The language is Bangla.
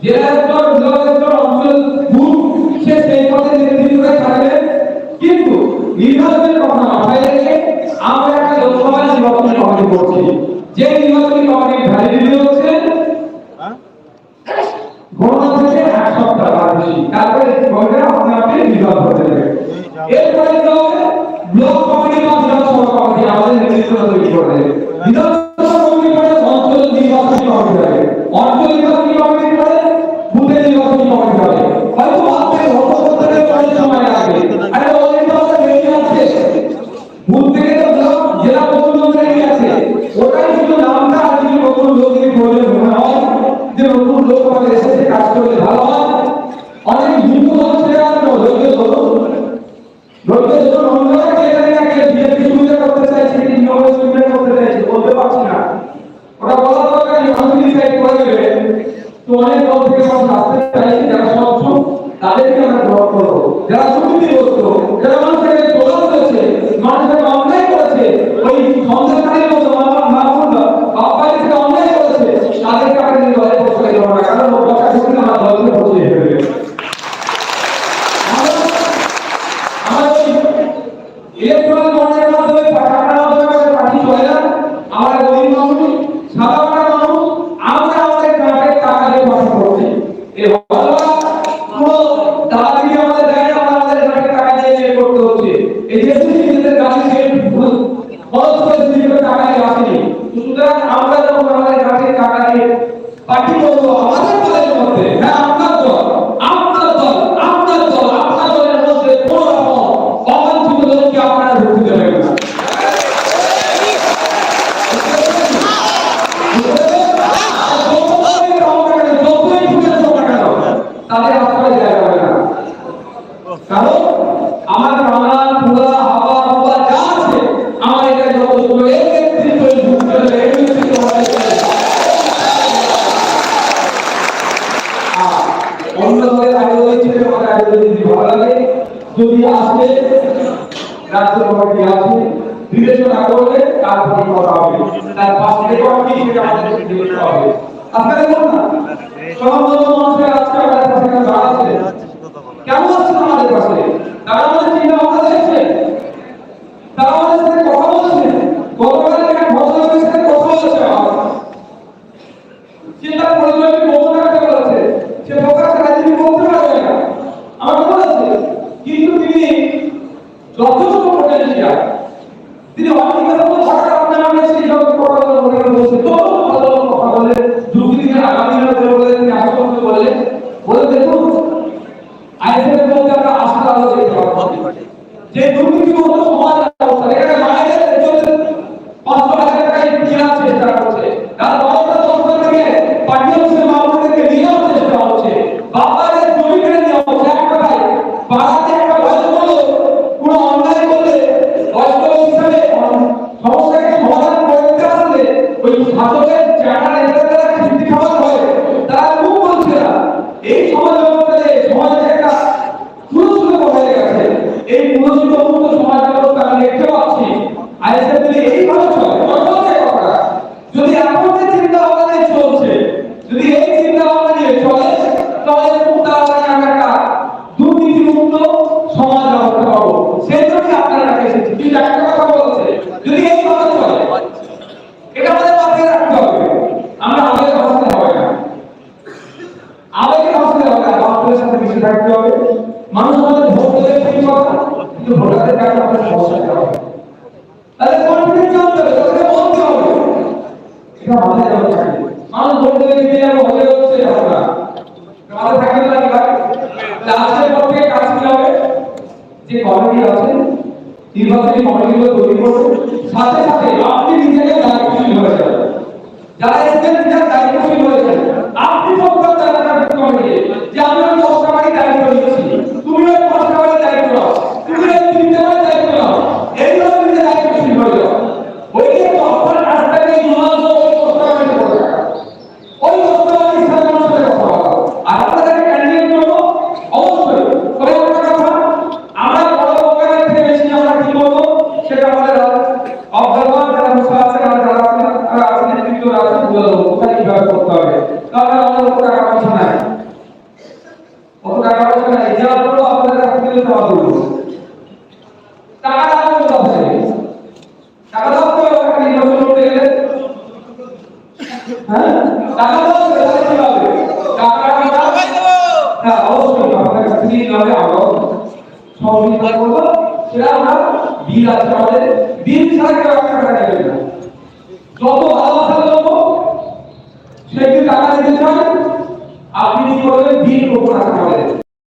জেলা স্তর ব্লক স্তর অঞ্চল বুথ সে সেই পদে নেতৃত্ব করে থাকবে। কিন্তু নির্বাচনের কথা মাথায় রেখে আমরা একটা লোকসভা নির্বাচন কমিটি করছি, যে নির্বাচনী কমিটির ভ্যালিডিটি হচ্ছে গণনা থেকে 1 সপ্তাহ বাকি। তারপরে কমিটি আপনি নির্বাচন করতে হবে। এরপরে কি হবে? ব্লক কমিটি বা বিধানসভা কমিটি আমাদের নেতৃত্ব তৈরি করবে। বিধানসভা কমিটি করে অঞ্চল নির্বাচনী কমিটি হবে, অঞ্চল নির্বাচনী কমিটি করে বুথের নির্বাচনী কমিটি হবে। হয়তো আপনি ভোটারদের অনেক সময় লাগবে, আরে অলরেডি আমাদের রেডি আছে। বুথ থেকে তো ব্লক জেলা পর্যন্ত রেডি আছে, ওটাই শুধু নামটা আর যদি নতুন লোক যদি প্রয়োজন মনে হয় যে নতুন লোক আমাদের এসেছে কাজ করলে ভালো হয়। অনেক হিন্দু মানুষেরা ধৈর্য ধরুন, ধৈর্য ধরুন, অন্যরা কে জানি না কে বিজেপি সুবিধা করতে চাইছে, তৃণমূল সুবিধা করতে চাইছে, বলতে পারছি না। ওটা বলা দরকার নেই, মানুষ ডিসাইড করে দেবে। তো অনেক দল থেকে মানুষ আসতে চাইছে, যারা স্বচ্ছ তাদেরকে আমরা গ্রহণ করবো, যারা দুর্নীতিগ্রস্ত, যারা মানুষের তোলা করেছে, মানুষের অন্যায় করেছে, ওই সন্দেশকারীর মতো মাহমুদ বাপ্পাই থেকে অন্যায় করেছে, তাদেরকে আমরা কিন্তু দলে বসাই দেবো না, কারণ ও কথা শুনলে আমার দলকে বসিয়ে দেবে। ইলেকট্রনিক বন্ডের মাধ্যমে টাকার মাধ্যমে পার্টি চলে না। আমরা গরিব মানুষ, সাধারণ মানুষ, আমরা আমাদের গ্রামের টাকা দিয়ে পাস করছি। এই হলরা পুরো দালালি আমাদের দেয়, আমরা আমাদের গ্রামের টাকা দিয়ে করতে হচ্ছে। এই যে নিজেদের গাড়ি দিয়ে খরচ করে নিজেদের টাকা দিয়ে আসেনি। সুতরাং আমরা যখন আমাদের গ্রামের টাকা দিয়ে পার্টি করবো আমাদের দলের মধ্যে, হ্যাঁ আপনার দল, আপনার দল, আপনার দল, আপনার দলের মধ্যে কোনো রকম অবাঞ্ছিত লোককে আপনারা ঢুকতে দেবেন না। তাদের আশ্রয় দেওয়া যাবে না, কারণ আমার বাংলা পুরা হাওয়া পুরা যা আছে আমার এটা যথেষ্ট। এই নেতৃত্ব ঢুকতে হবে, এই নেতৃত্ব অন্য দলের আইডিওলজি থেকে আমাদের আইডিওলজি ভালো লাগে যদি আসে রাজ্য কমিটি আছে বিবেচনা করলে তারপরে করা হবে, তার পাশে কমিটি সেটা আমাদের দেখতে হবে। আপনারা বলুন না সমাজের মানুষের আজকে আমাদের কাছে দাঁড়াচ্ছে, কেমন আছে আমাদের কাছে? তারা আমাদের চিন্তা ভাবনা দেখছে, তারা আমাদের সাথে কথা বলছে। গতকাল একটা ভদ্রলোকের সাথে কথা বলছে, চিন্তা পরিচয় গোপন রাখতে বলেছে, সে প্রকাশ্যে রাজনীতি করতে পারবে না আমার বলেছে। কিন্তু তিনি যথেষ্ট পটেনশিয়াল, তিনি অনেক ভাষা আপনার আমি সেই সব কথা বলছে, তো ভালো কথা বলে যুক্তি দিয়ে আগামী দিনে বলে তিনি আশ্বস্ত করলেন, বলে দেখুন আইএসএফ বলতে আমরা আশা আলো দেখতে পাবো যে দুর্নীতিমুক্ত সমাজ ব্যবস্থা এখানে মায়েদের 500,000 টাকা কেনার চেষ্টা করছে, তার বাবাটা 10 থেকে পার্টি অফিসের মামলাদেরকে নিয়ে আসার চেষ্টা হচ্ছে, বাবাদের জমি কেড়ে নেওয়া হচ্ছে। এক কথায় পাড়াতে একটা বয়স্ক লোক কোনো অন্যায় করলে বয়স্ক লোক হিসাবে সমস্যাকে সমাধান করতে আসলে ওই শাসকের চাটা নেতারা খিস্তি খাওয়া হয়, তারা মুখ বলছে না। এই সমাজ ব্যবস্থাতে সমাজের একটা সুরক্ষিত হয়ে গেছে। এই পুরস্কৃত মুক্ত সমাজ ব্যবস্থা আমি দেখতে পাচ্ছি আইএসএফ যদি এইভাবে চলে কথা, যদি এখন যে চিন্তা ভাবনা চলছে, যদি এই চিন্তা ভাবনা নিয়ে চলে, তাহলে খুব তাড়াতাড়ি আমরা একটা দুর্নীতিমুক্ত সমাজ ব্যবস্থা পাবো। সেই জন্য আপনারা এসেছি। কিন্তু একটা কথা বলছে, যদি এইভাবে চলে এটা আমাদের মাথায় রাখতে হবে, আমরা আবেগে ভাসতে হবে না, আবেগে ভাসতে হবে না, বাস্তবের সাথে মিশে থাকতে হবে। মানুষ আমাদের ভোট দেবে ঠিক কথা, কিন্তু ভোটারদের কাছে আমাদের সমস্যা হবে, তাহলে কনফিডেন্স আনতে হবে, তাদেরকে বলতে হবে, এটা মাথায় রাখতে হবে। মানুষ ভোট দেবে কি যাবে হলে হচ্ছে আমরা মাথায় থাকতে লাগে ভাই। লাস্টের পর থেকে কাজ কি হবে, যে কমিটি আছে নির্বাচনী কমিটিগুলো তৈরি করবে, সাথে সাথে আপনি নিজেকে দায়িত্বশীল হয়ে যাবেন। যারা এসেছেন নিজের দায়িত্বশীল হয়েছেন, আপনি সরকার যারা কমিটি যে আমি ওই 10 টাকারই দায়িত্ব নিচ্ছি, তুমি ওই 5 টাকারই দায়িত্ব নাও, তুমি ওই 3 টাকারই দায়িত্ব নাও, এইভাবে নিজে দায়িত্বশীল হয়ে যাও। ওই যে আপনার রাস্তাকে ইমাম ওই 10 টাকা করে পড়ে টাকা ওই 10 টাকা ইসলামের সাথে কথা বলা। আর আপনাদেরকে ক্যান্ডিডেট করবো অবশ্যই তবে একটা কথা, আমরা বড় বড় থেকে বেশি আমরা কি করবো সেটা আমাদের অবজারভার যারা বসে আছে যারা আছে নেতৃত্ব আছে বলে দেবো কোথায় কিভাবে করতে হবে, কারণ আমাদের টাকা পয়সা নাই। সহযোগিতা করবো, সেটা আমরা বিল আছে আমাদের, বিল ছাড়া কেউ 1 টাকা দেবে না। যত ভালোবাসার জন্য সে যদি টাকা দিতে চান, আপনি কি করবেন, বিল করবো না।